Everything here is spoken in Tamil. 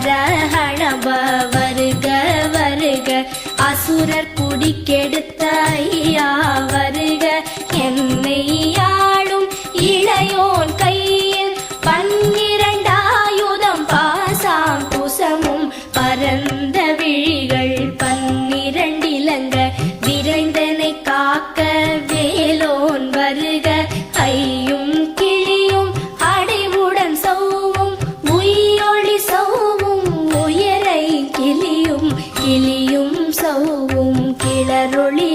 ஹரஹணப வருக வருக அசுரர் குடி கெடுத்த ஐயா வருக என்னை ஆளும் இளையோன் கையில் 12 ஆயுதம் பாசாம் குசமும் பரந்த விழிகள் 12 இலங்க விரைந்தனை காக்க வேலோன் வருக ஐயும் கிளியும் அடைவுடன் சௌவும் உயிரொளி சௌவும் உயரை கிளியும் கிளியும் சௌவும் கிளரொளி